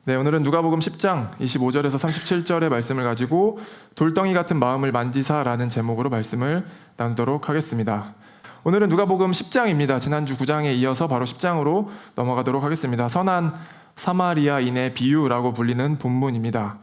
네, 오늘은 누가복음 10장 25절에서 37절의 말씀을 가지고 돌덩이 같은 마음을 만지사라는 제목으로 말씀을 나누도록 하겠습니다. 오늘은 누가복음 10장입니다. 지난주 9장에 이어서 바로 10장으로 넘어가도록 하겠습니다. 선한 사마리아인의 비유라고 불리는 본문입니다.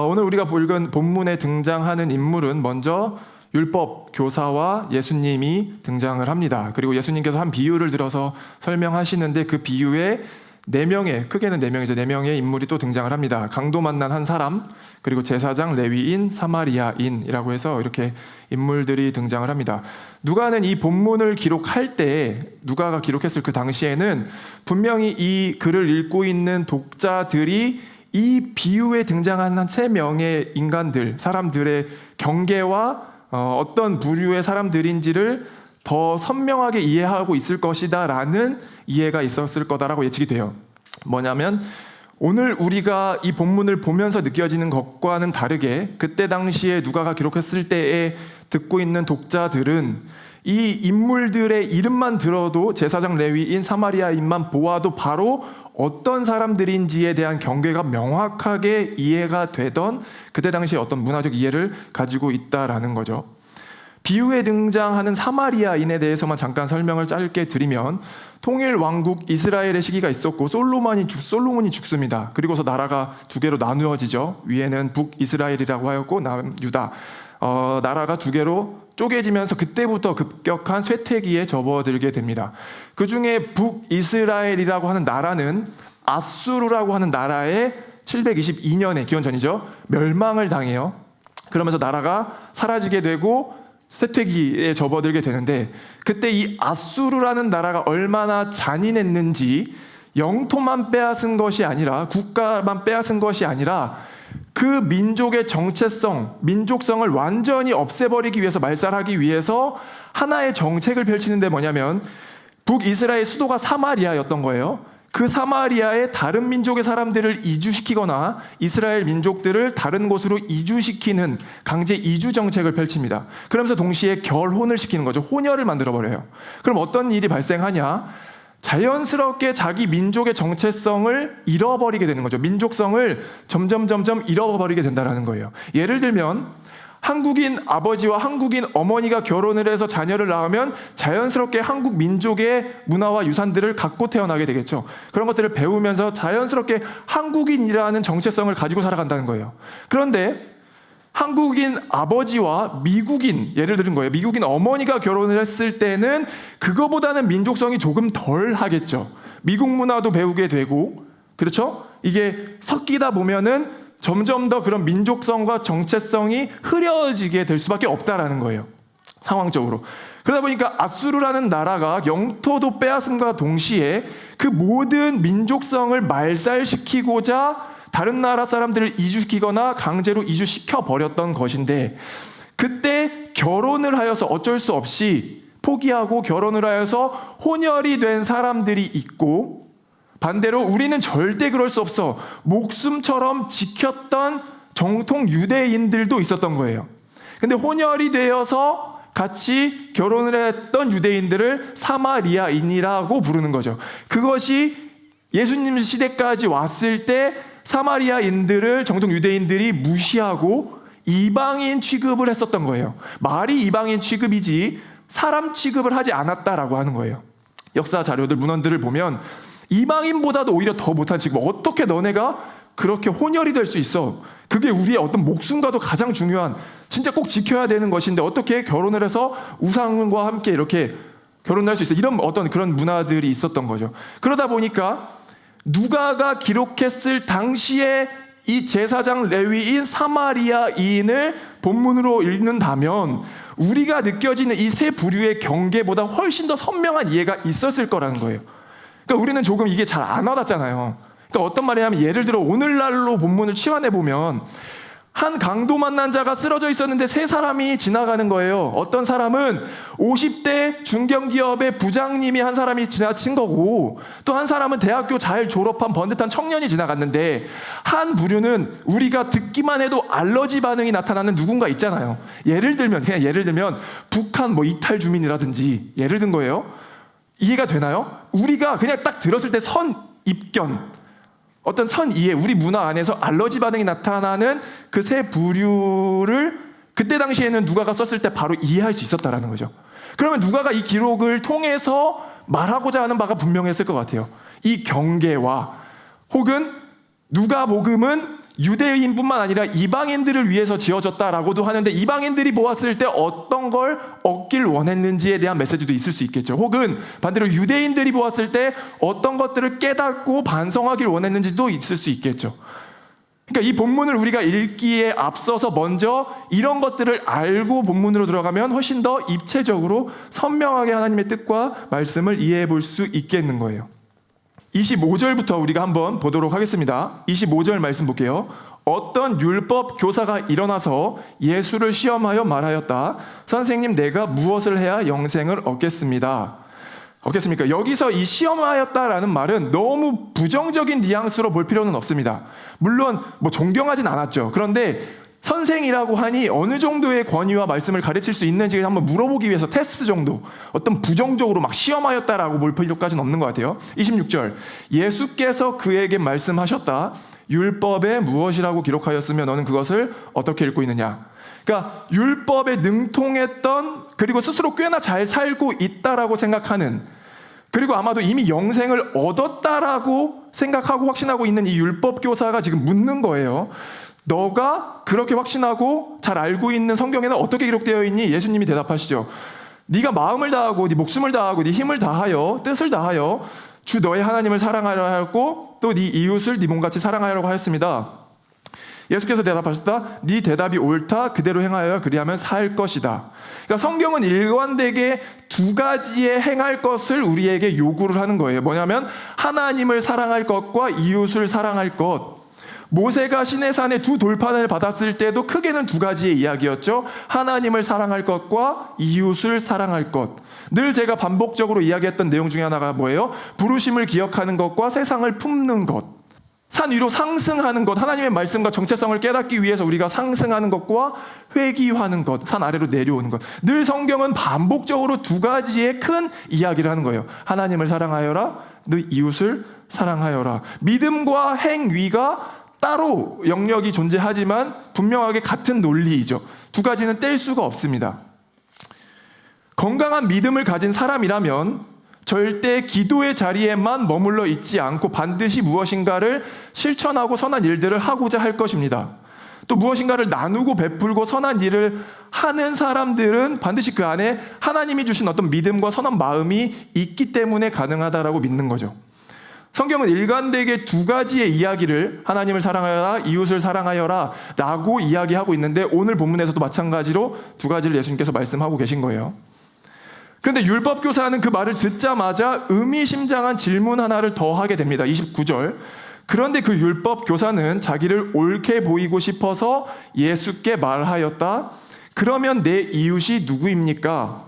오늘 우리가 읽은 본문에 등장하는 인물은 먼저 율법 교사와 예수님이 등장을 합니다. 그리고 예수님께서 한 비유를 들어서 설명하시는데 그 비유에 크게는 4명이죠. 4명의 인물이 또 등장을 합니다. 강도 만난 한 사람, 그리고 제사장, 레위인, 사마리아인이라고 해서 이렇게 인물들이 등장을 합니다. 누가는 이 본문을 기록할 때, 누가가 기록했을 그 당시에는 분명히 이 글을 읽고 있는 독자들이 이 비유에 등장한 한 3명의 인간들, 사람들의 경계와 어떤 부류의 사람들인지를 더 선명하게 이해하고 있을 것이다 라는 이해가 있었을 거다라고 예측이 돼요. 뭐냐면 오늘 우리가 이 본문을 보면서 느껴지는 것과는 다르게 그때 당시에 누가가 기록했을 때에 듣고 있는 독자들은 이 인물들의 이름만 들어도 제사장, 레위인, 사마리아인만 보아도 바로 어떤 사람들인지에 대한 경계가 명확하게 이해가 되던 그때 당시에 어떤 문화적 이해를 가지고 있다라는 거죠. 비유에 등장하는 사마리아인에 대해서만 잠깐 설명을 짧게 드리면 통일 왕국 이스라엘의 시기가 있었고 솔로몬이 죽습니다. 그리고서 나라가 2개로 나누어지죠. 위에는 북이스라엘이라고 하였고 남유다. 나라가 2개로 쪼개지면서 그때부터 급격한 쇠퇴기에 접어들게 됩니다. 그 중에 북이스라엘이라고 하는 나라는 아수르라고 하는 나라에 722년에 기원전이죠. 멸망을 당해요. 그러면서 나라가 사라지게 되고 쇠퇴기에 접어들게 되는데 그때 이 아수르라는 나라가 얼마나 잔인했는지 영토만 빼앗은 것이 아니라 국가만 빼앗은 것이 아니라 그 민족의 정체성, 민족성을 완전히 없애버리기 위해서 말살하기 위해서 하나의 정책을 펼치는데 뭐냐면 북이스라엘 수도가 사마리아였던 거예요. 그 사마리아에 다른 민족의 사람들을 이주시키거나 이스라엘 민족들을 다른 곳으로 이주시키는 강제 이주 정책을 펼칩니다. 그러면서 동시에 결혼을 시키는 거죠. 혼혈을 만들어버려요. 그럼 어떤 일이 발생하냐? 자연스럽게 자기 민족의 정체성을 잃어버리게 되는 거죠. 민족성을 점점 잃어버리게 된다는 거예요. 예를 들면 한국인 아버지와 한국인 어머니가 결혼을 해서 자녀를 낳으면 자연스럽게 한국 민족의 문화와 유산들을 갖고 태어나게 되겠죠. 그런 것들을 배우면서 자연스럽게 한국인이라는 정체성을 가지고 살아간다는 거예요. 그런데 한국인 아버지와 미국인, 예를 들은 거예요. 미국인 어머니가 결혼을 했을 때는 그거보다는 민족성이 조금 덜 하겠죠. 미국 문화도 배우게 되고, 그렇죠? 이게 섞이다 보면은 점점 더 그런 민족성과 정체성이 흐려지게 될 수밖에 없다라는 거예요. 상황적으로. 그러다 보니까 아수르라는 나라가 영토도 빼앗음과 동시에 그 모든 민족성을 말살시키고자 다른 나라 사람들을 이주시키거나 강제로 이주시켜 버렸던 것인데 그때 결혼을 하여서 어쩔 수 없이 포기하고 결혼을 하여서 혼혈이 된 사람들이 있고 반대로 우리는 절대 그럴 수 없어. 목숨처럼 지켰던 정통 유대인들도 있었던 거예요. 근데 혼혈이 되어서 같이 결혼을 했던 유대인들을 사마리아인이라고 부르는 거죠. 그것이 예수님 시대까지 왔을 때 사마리아인들을 정통 유대인들이 무시하고 이방인 취급을 했었던 거예요. 말이 이방인 취급이지 사람 취급을 하지 않았다라고 하는 거예요. 역사 자료들, 문헌들을 보면 이방인보다도 오히려 더 못한 취급. 어떻게 너네가 그렇게 혼혈이 될 수 있어? 그게 우리의 어떤 목숨과도 가장 중요한 진짜 꼭 지켜야 되는 것인데 어떻게 결혼을 해서 우상과 함께 이렇게 결혼할 수 있어? 이런 어떤 그런 문화들이 있었던 거죠. 그러다 보니까 누가가 기록했을 당시에 이 제사장 레위인 사마리아인을 본문으로 읽는다면 우리가 느껴지는 이 세 부류의 경계보다 훨씬 더 선명한 이해가 있었을 거라는 거예요. 그러니까 우리는 조금 이게 잘 안 와닿잖아요. 그러니까 어떤 말이냐면 예를 들어 오늘날로 본문을 치환해 보면 한 강도 만난 자가 쓰러져 있었는데 3사람이 지나가는 거예요. 어떤 사람은 50대 중견기업의 부장님이 한 사람이 지나친 거고 또 한 사람은 대학교 잘 졸업한 번듯한 청년이 지나갔는데 한 부류는 우리가 듣기만 해도 알러지 반응이 나타나는 누군가 있잖아요. 예를 들면 북한 이탈 주민이라든지 예를 든 거예요. 이해가 되나요? 우리가 그냥 딱 들었을 때 선입견 어떤 선이해, 우리 문화 안에서 알러지 반응이 나타나는 그 새 부류를 그때 당시에는 누가가 썼을 때 바로 이해할 수 있었다라는 거죠. 그러면 누가가 이 기록을 통해서 말하고자 하는 바가 분명했을 것 같아요. 이 경계와 혹은 누가복음은 유대인뿐만 아니라 이방인들을 위해서 지어졌다라고도 하는데 이방인들이 보았을 때 어떤 걸 얻길 원했는지에 대한 메시지도 있을 수 있겠죠. 혹은 반대로 유대인들이 보았을 때 어떤 것들을 깨닫고 반성하길 원했는지도 있을 수 있겠죠. 그러니까 이 본문을 우리가 읽기에 앞서서 먼저 이런 것들을 알고 본문으로 들어가면 훨씬 더 입체적으로 선명하게 하나님의 뜻과 말씀을 이해해 볼 수 있겠는 거예요. 25절부터 우리가 한번 보도록 하겠습니다. 25절 말씀 볼게요. 어떤 율법 교사가 일어나서 예수를 시험하여 말하였다. 선생님, 내가 무엇을 해야 영생을 얻겠습니까? 여기서 이 시험하였다라는 말은 너무 부정적인 뉘앙스로 볼 필요는 없습니다. 물론 존경하진 않았죠. 그런데 선생이라고 하니 어느 정도의 권위와 말씀을 가르칠 수 있는지 한번 물어보기 위해서 테스트 정도, 어떤 부정적으로 막 시험하였다라고 볼 필요까지는 없는 것 같아요. 26절, 예수께서 그에게 말씀하셨다. 율법에 무엇이라고 기록하였으며 너는 그것을 어떻게 읽고 있느냐. 그러니까 율법에 능통했던, 그리고 스스로 꽤나 잘 살고 있다라고 생각하는, 그리고 아마도 이미 영생을 얻었다라고 생각하고 확신하고 있는 이 율법 교사가 지금 묻는 거예요. 너가 그렇게 확신하고 잘 알고 있는 성경에는 어떻게 기록되어 있니? 예수님이 대답하시죠. 네가 마음을 다하고 네 목숨을 다하고 네 힘을 다하여 뜻을 다하여 주 너의 하나님을 사랑하려 하였고 또 네 이웃을 네 몸같이 사랑하려고 하였습니다. 예수께서 대답하셨다. 네 대답이 옳다. 그대로 행하여 그리하면 살 것이다. 그러니까 성경은 일관되게 두 가지의 행할 것을 우리에게 요구를 하는 거예요. 뭐냐면 하나님을 사랑할 것과 이웃을 사랑할 것. 모세가 시내산에 두 돌판을 받았을 때도 크게는 두 가지의 이야기였죠. 하나님을 사랑할 것과 이웃을 사랑할 것. 늘 제가 반복적으로 이야기했던 내용 중에 하나가 뭐예요? 부르심을 기억하는 것과 세상을 품는 것. 산 위로 상승하는 것, 하나님의 말씀과 정체성을 깨닫기 위해서 우리가 상승하는 것과 회귀하는 것, 산 아래로 내려오는 것. 늘 성경은 반복적으로 두 가지의 큰 이야기를 하는 거예요. 하나님을 사랑하여라, 너 이웃을 사랑하여라. 믿음과 행위가 따로 영역이 존재하지만 분명하게 같은 논리이죠. 두 가지는 뗄 수가 없습니다. 건강한 믿음을 가진 사람이라면 절대 기도의 자리에만 머물러 있지 않고 반드시 무엇인가를 실천하고 선한 일들을 하고자 할 것입니다. 또 무엇인가를 나누고 베풀고 선한 일을 하는 사람들은 반드시 그 안에 하나님이 주신 어떤 믿음과 선한 마음이 있기 때문에 가능하다라고 믿는 거죠. 성경은 일관되게 두 가지의 이야기를 하나님을 사랑하여라, 이웃을 사랑하여라 라고 이야기하고 있는데 오늘 본문에서도 마찬가지로 두 가지를 예수님께서 말씀하고 계신 거예요. 그런데 율법교사는 그 말을 듣자마자 의미심장한 질문 하나를 더 하게 됩니다. 29절. 그런데 그 율법교사는 자기를 옳게 보이고 싶어서 예수께 말하였다. 그러면 내 이웃이 누구입니까?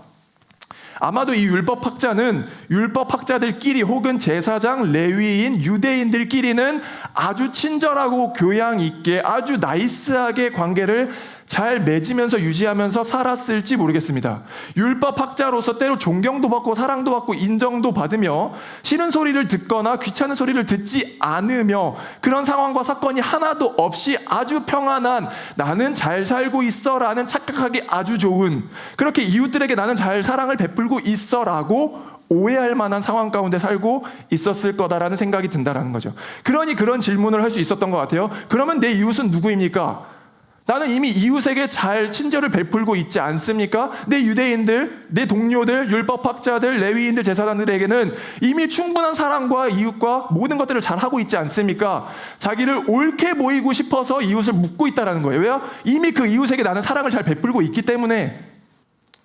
아마도 이 율법학자는 율법학자들끼리 혹은 제사장, 레위인, 유대인들끼리는 아주 친절하고 교양 있게 아주 나이스하게 관계를 잘 맺으면서 유지하면서 살았을지 모르겠습니다. 율법학자로서 때로 존경도 받고 사랑도 받고 인정도 받으며 싫은 소리를 듣거나 귀찮은 소리를 듣지 않으며 그런 상황과 사건이 하나도 없이 아주 평안한 나는 잘 살고 있어 라는 착각하기 아주 좋은 그렇게 이웃들에게 나는 잘 사랑을 베풀고 있어 라고 오해할 만한 상황 가운데 살고 있었을 거다라는 생각이 든다라는 거죠. 그러니 그런 질문을 할 수 있었던 것 같아요. 그러면 내 이웃은 누구입니까? 나는 이미 이웃에게 잘 친절을 베풀고 있지 않습니까? 내 유대인들, 내 동료들, 율법학자들, 레위인들, 제사장들에게는 이미 충분한 사랑과 이웃과 모든 것들을 잘하고 있지 않습니까? 자기를 옳게 보이고 싶어서 이웃을 묻고 있다는 거예요. 왜요? 이미 그 이웃에게 나는 사랑을 잘 베풀고 있기 때문에.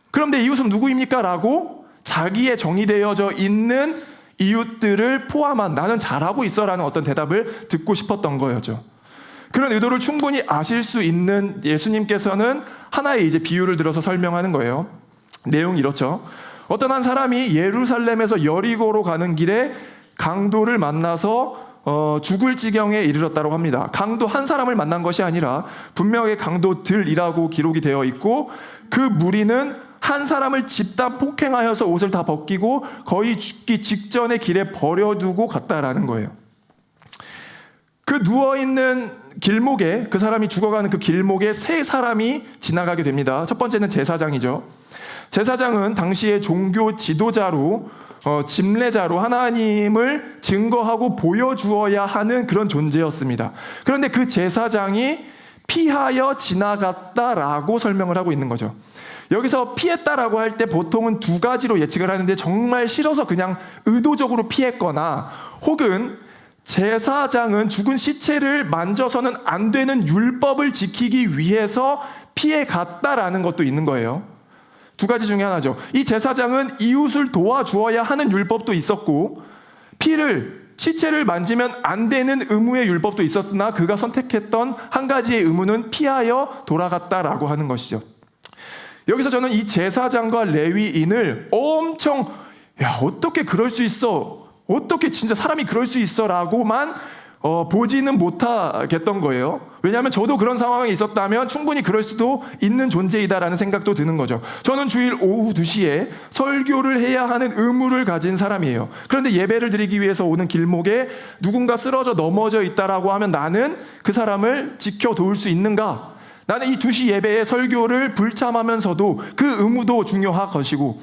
그럼 내 이웃은 누구입니까? 라고 자기의 정의되어져 있는 이웃들을 포함한 나는 잘하고 있어 라는 어떤 대답을 듣고 싶었던 거였죠. 그런 의도를 충분히 아실 수 있는 예수님께서는 하나의 이제 비유를 들어서 설명하는 거예요. 내용이 이렇죠. 어떤 한 사람이 예루살렘에서 여리고로 가는 길에 강도를 만나서 죽을 지경에 이르렀다고 합니다. 강도 한 사람을 만난 것이 아니라 분명하게 강도들이라고 기록이 되어 있고 그 무리는 한 사람을 집단 폭행하여서 옷을 다 벗기고 거의 죽기 직전에 길에 버려두고 갔다라는 거예요. 그 누워있는 길목에, 그 사람이 죽어가는 그 길목에 세 사람이 지나가게 됩니다. 첫 번째는 제사장이죠. 제사장은 당시의 종교 지도자로, 집례자로 하나님을 증거하고 보여주어야 하는 그런 존재였습니다. 그런데 그 제사장이 피하여 지나갔다라고 설명을 하고 있는 거죠. 여기서 피했다라고 할 때 보통은 두 가지로 예측을 하는데, 정말 싫어서 그냥 의도적으로 피했거나, 혹은 제사장은 죽은 시체를 만져서는 안 되는 율법을 지키기 위해서 피해 갔다라는 것도 있는 거예요. 두 가지 중에 하나죠. 이 제사장은 이웃을 도와주어야 하는 율법도 있었고, 시체를 만지면 안 되는 의무의 율법도 있었으나 그가 선택했던 한 가지의 의무는 피하여 돌아갔다라고 하는 것이죠. 여기서 저는 이 제사장과 레위인을 엄청, 어떻게 그럴 수 있어? 어떻게 진짜 사람이 그럴 수 있어? 라고만 보지는 못하겠던 거예요. 왜냐하면 저도 그런 상황에 있었다면 충분히 그럴 수도 있는 존재이다라는 생각도 드는 거죠. 저는 주일 오후 2시에 설교를 해야 하는 의무를 가진 사람이에요. 그런데 예배를 드리기 위해서 오는 길목에 누군가 쓰러져 넘어져 있다라고 하면 나는 그 사람을 지켜도울 수 있는가? 나는 이 2시 예배의 설교를 불참하면서도 그 의무도 중요한 것이고,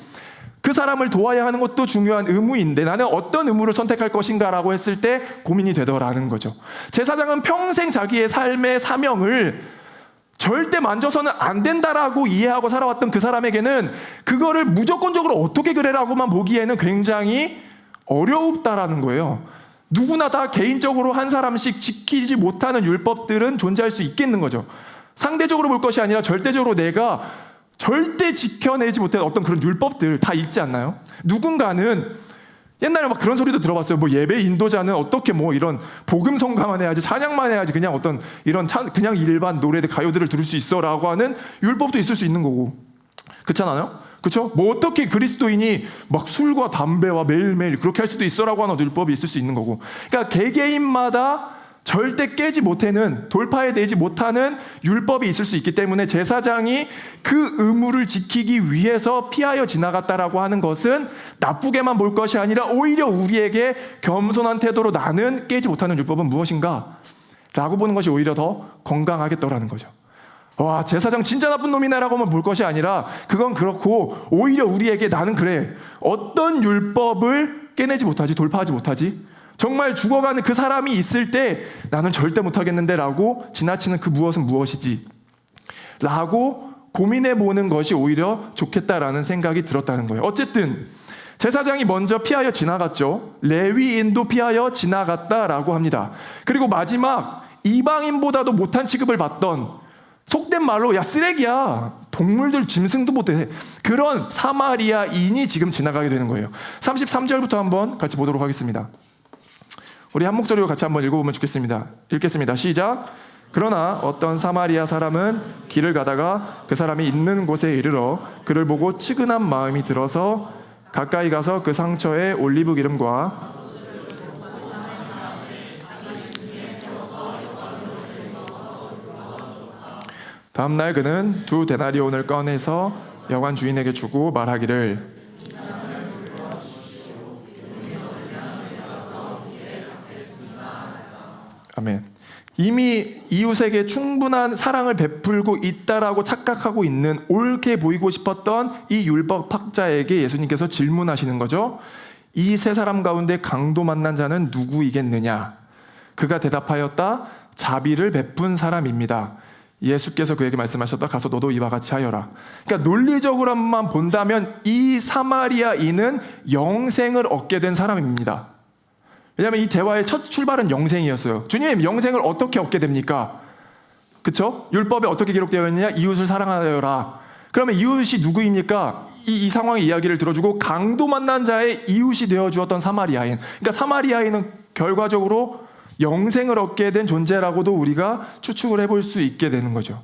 그 사람을 도와야 하는 것도 중요한 의무인데 나는 어떤 의무를 선택할 것인가라고 했을 때 고민이 되더라는 거죠. 제사장은 평생 자기의 삶의 사명을 절대 만져서는 안 된다라고 이해하고 살아왔던 그 사람에게는 그거를 무조건적으로 어떻게 그래라고만 보기에는 굉장히 어렵다라는 거예요. 누구나 다 개인적으로 한 사람씩 지키지 못하는 율법들은 존재할 수 있겠는 거죠. 상대적으로 볼 것이 아니라 절대적으로 내가 절대 지켜내지 못한 어떤 그런 율법들 다 있지 않나요? 누군가는 옛날에 막 그런 소리도 들어봤어요. 뭐 예배 인도자는 어떻게 뭐 이런 복음 성가만 해야지, 찬양만 해야지, 그냥 어떤 이런 그냥 일반 노래들, 가요들을 들을 수 있어라고 하는 율법도 있을 수 있는 거고, 그렇잖아요? 그렇죠? 뭐 어떻게 그리스도인이 막 술과 담배와 매일매일 그렇게 할 수도 있어라고 하는 율법이 있을 수 있는 거고, 그러니까 개개인마다 절대 깨지 못하는, 돌파해내지 못하는 율법이 있을 수 있기 때문에 제사장이 그 의무를 지키기 위해서 피하여 지나갔다라고 하는 것은 나쁘게만 볼 것이 아니라 오히려 우리에게 겸손한 태도로 나는 깨지 못하는 율법은 무엇인가? 라고 보는 것이 오히려 더 건강하겠더라는 거죠. 와, 제사장 진짜 나쁜 놈이네라고만 볼 것이 아니라 그건 그렇고 오히려 우리에게 나는 그래, 어떤 율법을 깨내지 못하지, 돌파하지 못하지? 정말 죽어가는 그 사람이 있을 때 나는 절대 못하겠는데 라고 지나치는 그 무엇은 무엇이지? 라고 고민해보는 것이 오히려 좋겠다라는 생각이 들었다는 거예요. 어쨌든 제사장이 먼저 피하여 지나갔죠. 레위인도 피하여 지나갔다라고 합니다. 그리고 마지막 이방인보다도 못한 취급을 받던, 속된 말로 야 쓰레기야, 동물들 짐승도 못해, 그런 사마리아인이 지금 지나가게 되는 거예요. 33절부터 한번 같이 보도록 하겠습니다. 우리 한 목소리로 같이 한번 읽어보면 좋겠습니다. 읽겠습니다. 시작. 그러나 어떤 사마리아 사람은 길을 가다가 그 사람이 있는 곳에 이르러 그를 보고 측은한 마음이 들어서 가까이 가서 그 상처에 올리브 기름과 다음 날 그는 2 데나리온을 꺼내서 여관 주인에게 주고 말하기를, 아멘. 이미 이웃에게 충분한 사랑을 베풀고 있다라고 착각하고 있는, 옳게 보이고 싶었던 이 율법학자에게 예수님께서 질문하시는 거죠. 이 세 사람 가운데 강도 만난 자는 누구이겠느냐? 그가 대답하였다. 자비를 베푼 사람입니다. 예수께서 그에게 말씀하셨다. 가서 너도 이와 같이 하여라. 그러니까 논리적으로만 본다면 이 사마리아인은 영생을 얻게 된 사람입니다. 왜냐하면 이 대화의 첫 출발은 영생이었어요. 주님, 영생을 어떻게 얻게 됩니까? 그쵸? 율법에 어떻게 기록되어 있느냐? 이웃을 사랑하여라. 그러면 이웃이 누구입니까? 이 상황의 이야기를 들어주고 강도 만난 자의 이웃이 되어주었던 사마리아인. 그러니까 사마리아인은 결과적으로 영생을 얻게 된 존재라고도 우리가 추측을 해볼 수 있게 되는 거죠.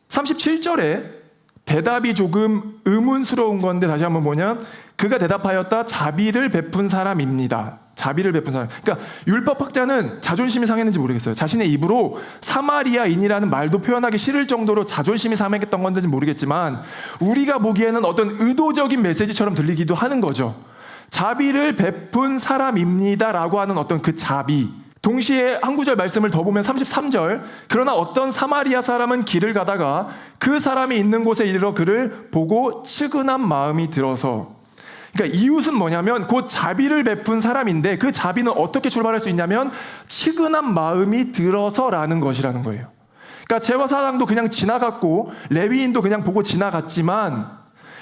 37절에 대답이 조금 의문스러운 건데 다시 한번 보면, 그가 대답하였다. 자비를 베푼 사람입니다. 자비를 베푼 사람. 그러니까 율법학자는 자존심이 상했는지 모르겠어요. 자신의 입으로 사마리아인이라는 말도 표현하기 싫을 정도로 자존심이 상했던 건지 모르겠지만 우리가 보기에는 어떤 의도적인 메시지처럼 들리기도 하는 거죠. 자비를 베푼 사람입니다라고 하는 어떤 그 자비, 동시에 한 구절 말씀을 더 보면 33절, 그러나 어떤 사마리아 사람은 길을 가다가 그 사람이 있는 곳에 이르러 그를 보고 측은한 마음이 들어서, 그러니까 이웃은 뭐냐면 곧 자비를 베푼 사람인데 그 자비는 어떻게 출발할 수 있냐면 측은한 마음이 들어서라는 것이라는 거예요. 그러니까 제사장도 그냥 지나갔고 레위인도 그냥 보고 지나갔지만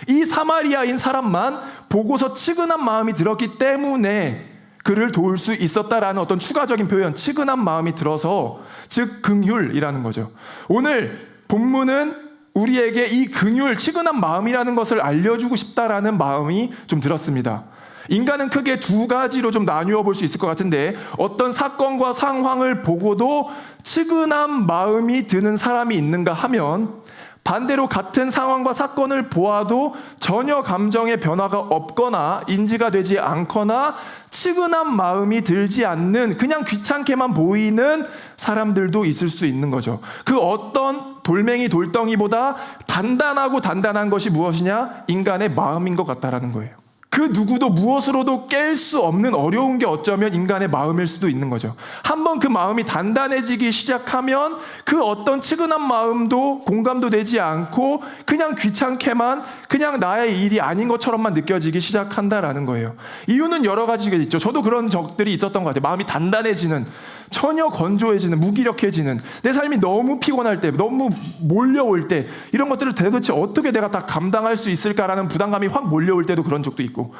이 사마리아인 사람만 보고서 측은한 마음이 들었기 때문에 그를 도울 수 있었다라는 어떤 추가적인 표현, 측은한 마음이 들어서, 즉 긍휼이라는 거죠. 오늘 본문은 우리에게 이 긍휼, 측은한 마음이라는 것을 알려주고 싶다라는 마음이 좀 들었습니다. 인간은 크게 두 가지로 좀 나뉘어 볼 수 있을 것 같은데, 어떤 사건과 상황을 보고도 측은한 마음이 드는 사람이 있는가 하면, 반대로 같은 상황과 사건을 보아도 전혀 감정의 변화가 없거나 인지가 되지 않거나 측은한 마음이 들지 않는, 그냥 귀찮게만 보이는 사람들도 있을 수 있는 거죠. 그 어떤 돌멩이 돌덩이보다 단단한 것이 무엇이냐? 인간의 마음인 것 같다라는 거예요. 그 누구도 무엇으로도 깰 수 없는 어려운 게 어쩌면 인간의 마음일 수도 있는 거죠. 한번 그 마음이 단단해지기 시작하면 그 어떤 측은한 마음도 공감도 되지 않고 그냥 귀찮게만, 그냥 나의 일이 아닌 것처럼만 느껴지기 시작한다라는 거예요. 이유는 여러 가지가 있죠. 저도 그런 적들이 있었던 것 같아요. 마음이 단단해지는, 전혀 건조해지는, 무기력해지는, 내 삶이 너무 피곤할 때, 너무 몰려올 때, 이런 것들을 도대체 어떻게 내가 다 감당할 수 있을까라는 부담감이 확 몰려올 때도 그런 적도 있고,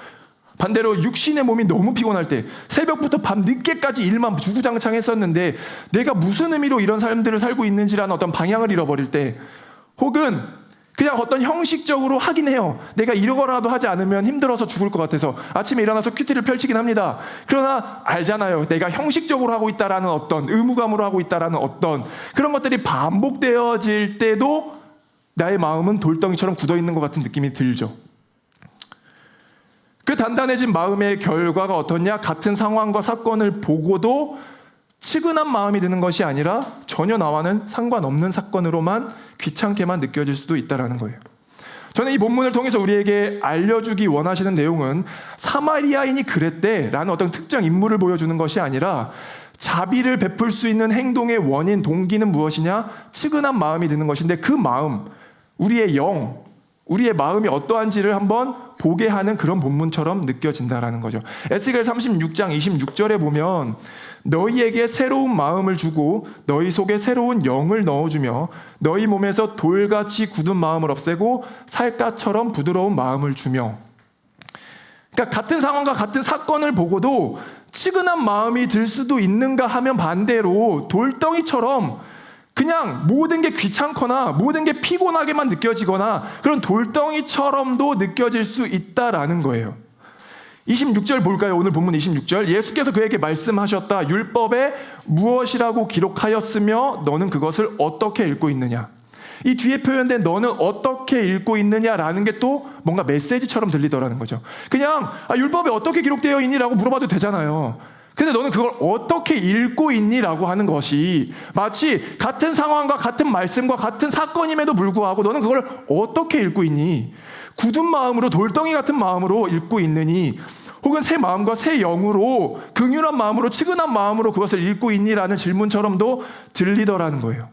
반대로 육신의 몸이 너무 피곤할 때, 새벽부터 밤 늦게까지 일만 주구장창 했었는데 내가 무슨 의미로 이런 삶들을 살고 있는지라는 어떤 방향을 잃어버릴 때, 혹은 그냥 어떤 형식적으로 하긴 해요. 내가 이러거라도 하지 않으면 힘들어서 죽을 것 같아서 아침에 일어나서 큐티를 펼치긴 합니다. 그러나 알잖아요. 내가 형식적으로 하고 있다라는 어떤, 의무감으로 하고 있다라는 어떤 그런 것들이 반복되어질 때도 나의 마음은 돌덩이처럼 굳어있는 것 같은 느낌이 들죠. 그 단단해진 마음의 결과가 어떻냐? 같은 상황과 사건을 보고도 측은한 마음이 드는 것이 아니라 전혀 나와는 상관없는 사건으로만 귀찮게만 느껴질 수도 있다는 거예요. 저는 이 본문을 통해서 우리에게 알려주기 원하시는 내용은 사마리아인이 그랬대라는 어떤 특정 인물을 보여주는 것이 아니라, 자비를 베풀 수 있는 행동의 원인, 동기는 무엇이냐? 측은한 마음이 드는 것인데, 그 마음, 우리의 영, 우리의 마음이 어떠한지를 한번 보게 하는 그런 본문처럼 느껴진다라는 거죠. 에스겔 36장 26절에 보면 너희에게 새로운 마음을 주고 너희 속에 새로운 영을 넣어주며 너희 몸에서 돌같이 굳은 마음을 없애고 살갗처럼 부드러운 마음을 주며. 그러니까 같은 상황과 같은 사건을 보고도 측은한 마음이 들 수도 있는가 하면 반대로 돌덩이처럼 그냥 모든 게 귀찮거나 모든 게 피곤하게만 느껴지거나 그런 돌덩이처럼도 느껴질 수 있다라는 거예요. 26절 볼까요? 오늘 본문 26절. 예수께서 그에게 말씀하셨다. 율법에 무엇이라고 기록하였으며 너는 그것을 어떻게 읽고 있느냐. 이 뒤에 표현된 너는 어떻게 읽고 있느냐라는 게 또 뭔가 메시지처럼 들리더라는 거죠. 그냥 율법에 어떻게 기록되어 있니라고 물어봐도 되잖아요. 근데 너는 그걸 어떻게 읽고 있니라고 하는 것이 마치 같은 상황과 같은 말씀과 같은 사건임에도 불구하고 너는 그걸 어떻게 읽고 있니? 굳은 마음으로, 돌덩이 같은 마음으로 읽고 있느니, 혹은 새 마음과 새 영으로, 긍휼한 마음으로, 측은한 마음으로 그것을 읽고 있니라는 질문처럼도 들리더라는 거예요.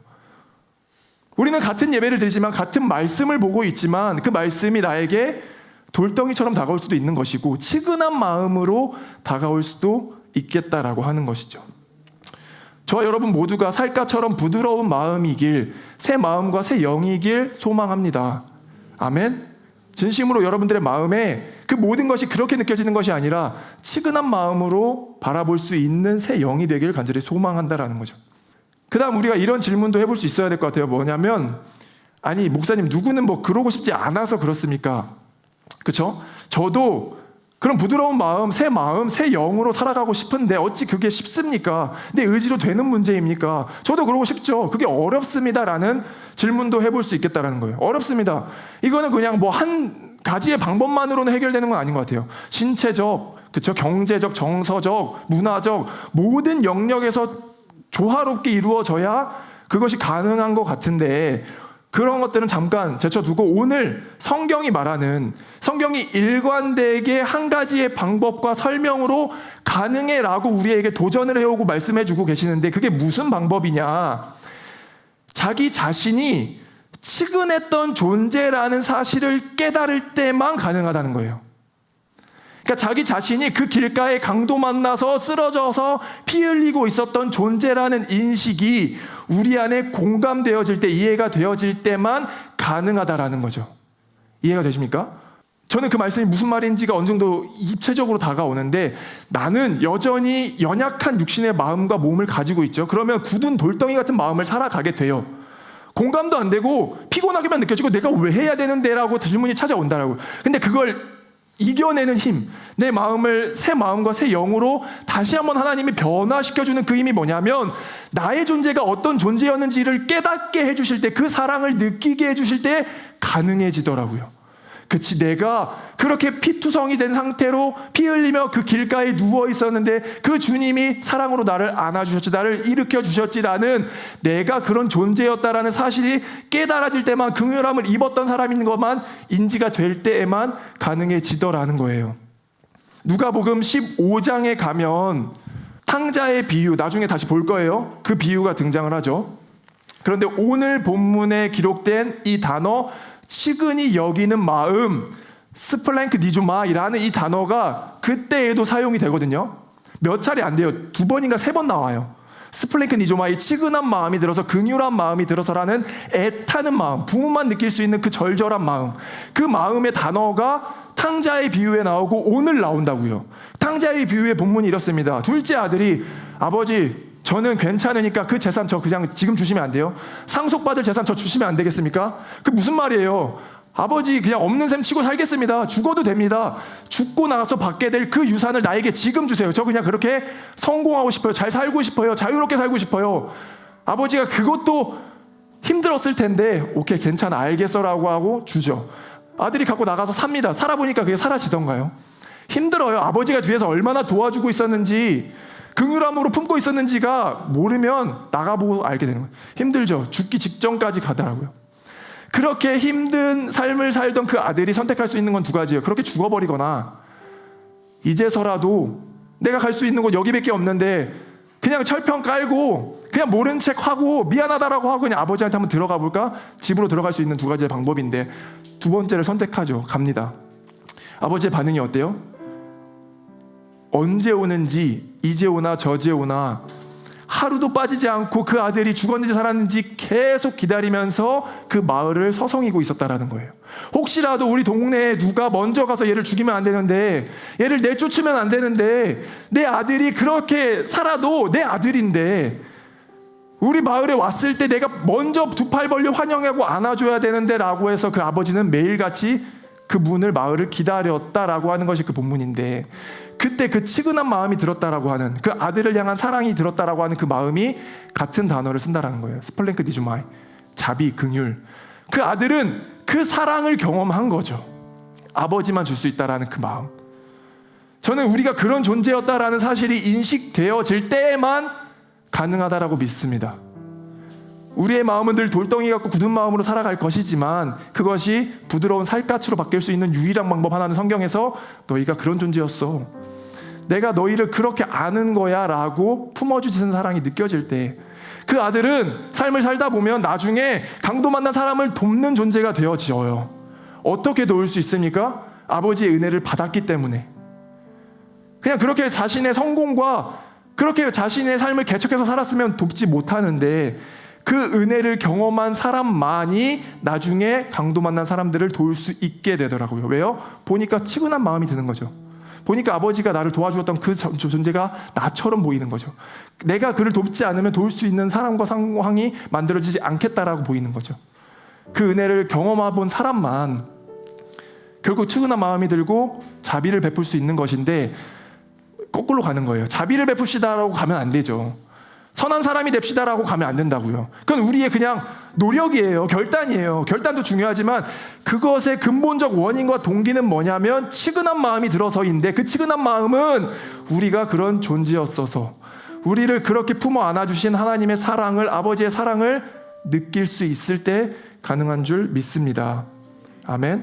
우리는 같은 예배를 드리지만 같은 말씀을 보고 있지만 그 말씀이 나에게 돌덩이처럼 다가올 수도 있는 것이고 측은한 마음으로 다가올 수도 있겠다라고 하는 것이죠. 저와 여러분 모두가 살갗처럼 부드러운 마음이길, 새 마음과 새 영이길 소망합니다. 아멘. 진심으로 여러분들의 마음에 그 모든 것이 그렇게 느껴지는 것이 아니라 측은한 마음으로 바라볼 수 있는 새 영이 되길 간절히 소망한다라는 거죠. 그 다음 우리가 이런 질문도 해볼 수 있어야 될 것 같아요. 뭐냐면, 아니 목사님, 누구는 뭐 그러고 싶지 않아서 그렇습니까? 그렇죠? 저도 그런 부드러운 마음, 새 영으로 살아가고 싶은데 어찌 그게 쉽습니까? 내 의지로 되는 문제입니까? 저도 그러고 싶죠. 그게 어렵습니다라는 질문도 해볼 수 있겠다라는 거예요. 어렵습니다. 이거는 그냥 뭐 한 가지의 방법만으로는 해결되는 건 아닌 것 같아요. 신체적, 그렇죠? 경제적, 정서적, 문화적 모든 영역에서 조화롭게 이루어져야 그것이 가능한 것 같은데, 그런 것들은 잠깐 제쳐두고 오늘 성경이 말하는, 성경이 일관되게 한 가지의 방법과 설명으로 가능해라고 우리에게 도전을 해오고 말씀해주고 계시는데, 그게 무슨 방법이냐? 자기 자신이 치근했던 존재라는 사실을 깨달을 때만 가능하다는 거예요. 그러니까 자기 자신이 그 길가에 강도 만나서 쓰러져서 피 흘리고 있었던 존재라는 인식이 우리 안에 공감되어질 때, 이해가 되어질 때만 가능하다라는 거죠. 이해가 되십니까? 저는 그 말씀이 무슨 말인지가 어느 정도 입체적으로 다가오는데, 나는 여전히 연약한 육신의 마음과 몸을 가지고 있죠. 그러면 굳은 돌덩이 같은 마음을 살아가게 돼요. 공감도 안 되고 피곤하게만 느껴지고 내가 왜 해야 되는데 라고 질문이 찾아온다라고. 근데 그걸 이겨내는 힘, 내 마음을 새 마음과 새 영으로 다시 한번 하나님이 변화시켜주는 그 힘이 뭐냐면, 나의 존재가 어떤 존재였는지를 깨닫게 해주실 때, 그 사랑을 느끼게 해주실 때 가능해지더라고요. 그치, 내가 그렇게 피투성이 된 상태로 피 흘리며 그 길가에 누워 있었는데 그 주님이 사랑으로 나를 안아주셨지, 나를 일으켜 주셨지라는, 내가 그런 존재였다라는 사실이 깨달아질 때만, 긍휼함을 입었던 사람인 것만 인지가 될 때에만 가능해지더라는 거예요. 누가복음 15장에 가면 탕자의 비유, 나중에 다시 볼 거예요. 그 비유가 등장을 하죠. 그런데 오늘 본문에 기록된 이 단어, 치근히 여기는 마음, 스플랭크니조마이라는 이 단어가 그때에도 사용이 되거든요. 몇 차례 안 돼요. 2번인가 3번 나와요. 스플랭크니조마이, 치근한 마음이 들어서, 긍휼한 마음이 들어서라는 애타는 마음, 부모만 느낄 수 있는 그 절절한 마음, 그 마음의 단어가 탕자의 비유에 나오고 오늘 나온다고요. 탕자의 비유의 본문이 이렇습니다. 둘째 아들이, 아버지 저는 괜찮으니까 그 재산 저 그냥 지금 주시면 안 돼요? 상속받을 재산 저 주시면 안 되겠습니까? 그 무슨 말이에요? 아버지 그냥 없는 셈 치고 살겠습니다. 죽어도 됩니다. 죽고 나서 받게 될 그 유산을 나에게 지금 주세요. 저 그냥 그렇게 성공하고 싶어요. 잘 살고 싶어요. 자유롭게 살고 싶어요. 아버지가 그것도 힘들었을 텐데, 오케이 괜찮아 알겠어라고 하고 주죠. 아들이 갖고 나가서 삽니다. 살아보니까 그게 사라지던가요? 힘들어요. 아버지가 뒤에서 얼마나 도와주고 있었는지, 긍휼함으로 품고 있었는지가 모르면 나가보고 알게 되는 거예요. 힘들죠. 죽기 직전까지 가더라고요. 그렇게 힘든 삶을 살던 그 아들이 선택할 수 있는 건 2가지예요. 그렇게 죽어버리거나, 이제서라도 내가 갈 수 있는 곳 여기밖에 없는데 그냥 철평 깔고 그냥 모른 척 하고 미안하다라고 하고 그냥 아버지한테 한번 들어가 볼까? 집으로 들어갈 수 있는 2가지의 방법인데, 2번째를 선택하죠. 갑니다. 아버지의 반응이 어때요? 언제 오는지, 이제 오나 저제 오나 하루도 빠지지 않고 그 아들이 죽었는지 살았는지 계속 기다리면서 그 마을을 서성이고 있었다라는 거예요. 혹시라도 우리 동네에 누가 먼저 가서 얘를 죽이면 안 되는데, 얘를 내쫓으면 안 되는데, 내 아들이 그렇게 살아도 내 아들인데 우리 마을에 왔을 때 내가 먼저 2팔 벌려 환영하고 안아줘야 되는데 라고 해서 그 아버지는 매일같이 그 문을, 마을을 기다렸다라고 하는 것이 그 본문인데, 그때 그 치근한 마음이 들었다라고 하는, 그 아들을 향한 사랑이 들었다라고 하는 그 마음이 같은 단어를 쓴다라는 거예요. 스플랭크니조마이, 자비, 긍휼. 그 아들은 그 사랑을 경험한 거죠. 아버지만 줄 수 있다라는 그 마음. 저는 우리가 그런 존재였다라는 사실이 인식되어질 때에만 가능하다라고 믿습니다. 우리의 마음은 늘 돌덩이 같고 굳은 마음으로 살아갈 것이지만, 그것이 부드러운 살갗으로 바뀔 수 있는 유일한 방법 하나는 성경에서 너희가 그런 존재였어, 내가 너희를 그렇게 아는 거야 라고 품어주시는 사랑이 느껴질 때, 그 아들은 삶을 살다 보면 나중에 강도 만난 사람을 돕는 존재가 되어져요. 어떻게 도울 수 있습니까? 아버지의 은혜를 받았기 때문에. 그냥 그렇게 자신의 성공과 그렇게 자신의 삶을 개척해서 살았으면 돕지 못하는데, 그 은혜를 경험한 사람만이 나중에 강도 만난 사람들을 도울 수 있게 되더라고요. 왜요? 보니까 치근한 마음이 드는 거죠. 보니까 아버지가 나를 도와주었던 그 존재가 나처럼 보이는 거죠. 내가 그를 돕지 않으면 도울 수 있는 사람과 상황이 만들어지지 않겠다라고 보이는 거죠. 그 은혜를 경험해본 사람만 결국 치근한 마음이 들고 자비를 베풀 수 있는 것인데, 거꾸로 가는 거예요. 자비를 베풉시다라고 가면 안 되죠. 선한 사람이 됩시다라고 가면 안 된다고요. 그건 우리의 그냥 노력이에요. 결단이에요. 결단도 중요하지만 그것의 근본적 원인과 동기는 뭐냐면 치근한 마음이 들어서인데, 그 치근한 마음은 우리가 그런 존재였어서, 우리를 그렇게 품어 안아주신 하나님의 사랑을, 아버지의 사랑을 느낄 수 있을 때 가능한 줄 믿습니다. 아멘.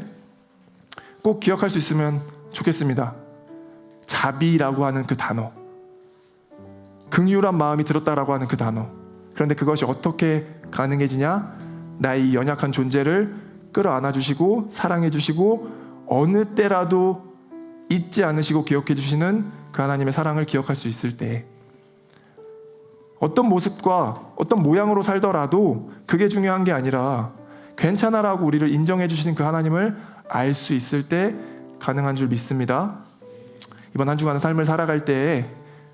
꼭 기억할 수 있으면 좋겠습니다. 자비라고 하는 그 단어, 긍휼한 마음이 들었다라고 하는 그 단어. 그런데 그것이 어떻게 가능해지냐? 나의 이 연약한 존재를 끌어안아 주시고 사랑해 주시고 어느 때라도 잊지 않으시고 기억해 주시는 그 하나님의 사랑을 기억할 수 있을 때, 어떤 모습과 어떤 모양으로 살더라도 그게 중요한 게 아니라 괜찮아라고 우리를 인정해 주시는 그 하나님을 알 수 있을 때 가능한 줄 믿습니다. 이번 한 주간의 삶을 살아갈 때에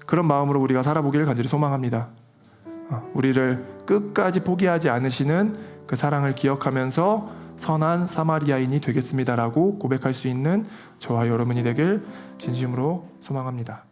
그런 마음으로 우리가 살아보기를 간절히 소망합니다. 우리를 끝까지 포기하지 않으시는 그 사랑을 기억하면서 선한 사마리아인이 되겠습니다라고 고백할 수 있는 저와 여러분이 되길 진심으로 소망합니다.